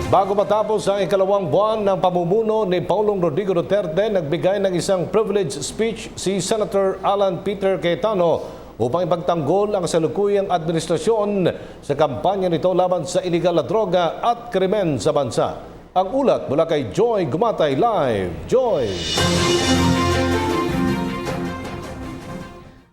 Bago matapos ang ikalawang buwan ng pamumuno ni Pangulong Rodrigo Duterte, nagbigay ng isang privilege speech si Senator Alan Peter Cayetano upang ipagtanggol ang salukuyang administrasyon sa kampanya nito laban sa iligal na droga at krimen sa bansa. Ang ulat mula kay Joy Gumatay Live. Joy!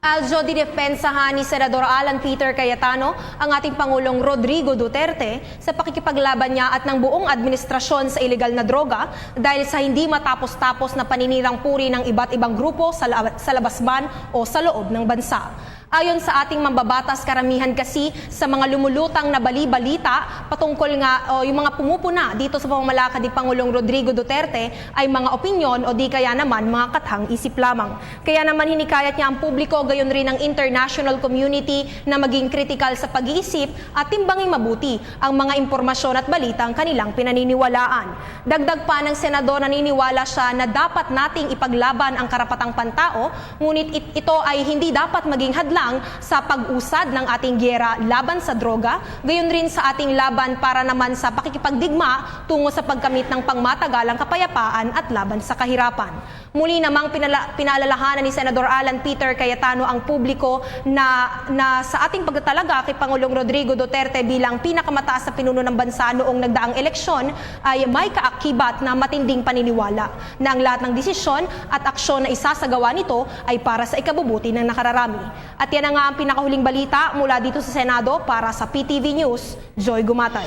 Aljo, didepensahan ni Senador Alan Peter Cayetano ang ating Pangulong Rodrigo Duterte sa pakikipaglaban niya at ng buong administrasyon sa iligal na droga dahil sa hindi matapos-tapos na paninirang puri ng iba't ibang grupo sa labas man o sa loob ng bansa. Ayon sa ating mambabatas, karamihan kasi sa mga lumulutang na bali-balita patungkol nga yung mga pumupuna dito sa pamamalakad ni Pangulong Rodrigo Duterte ay mga opinyon o di kaya naman mga kathang isip lamang. Kaya naman hinikayat niya ang publiko gayon rin ang international community na maging kritikal sa pag-iisip at timbanging mabuti ang mga impormasyon at balitang kanilang pinaniniwalaan. Dagdag pa ng senador, naniniwala siya na dapat nating ipaglaban ang karapatang pantao, ngunit ito ay hindi dapat maging hadlang sa pag-usad ng ating giyera laban sa droga, gayon rin sa ating laban para naman sa pakikipagdigma tungo sa pagkamit ng pangmatagalang kapayapaan at laban sa kahirapan. Muli namang pinaalalahanan ni Senador Alan Peter Cayetano ang publiko na sa ating pagtatalaga kay Pangulong Rodrigo Duterte bilang pinakamataas na pinuno ng bansa noong nagdaang eleksyon ay may kaakibat na matinding paniniwala na ang lahat ng desisyon at aksyon na isasagawa nito ay para sa ikabubuti ng nakararami. At yan nga ang pinakahuling balita mula dito sa Senado para sa PTV News. Joy Gumatay.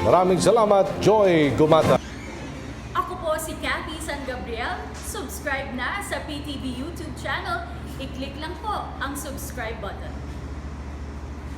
Maraming salamat, Joy Gumatay. Ako po si Cathy San Gabriel. Subscribe na sa PTV YouTube channel. I-click lang po ang subscribe button.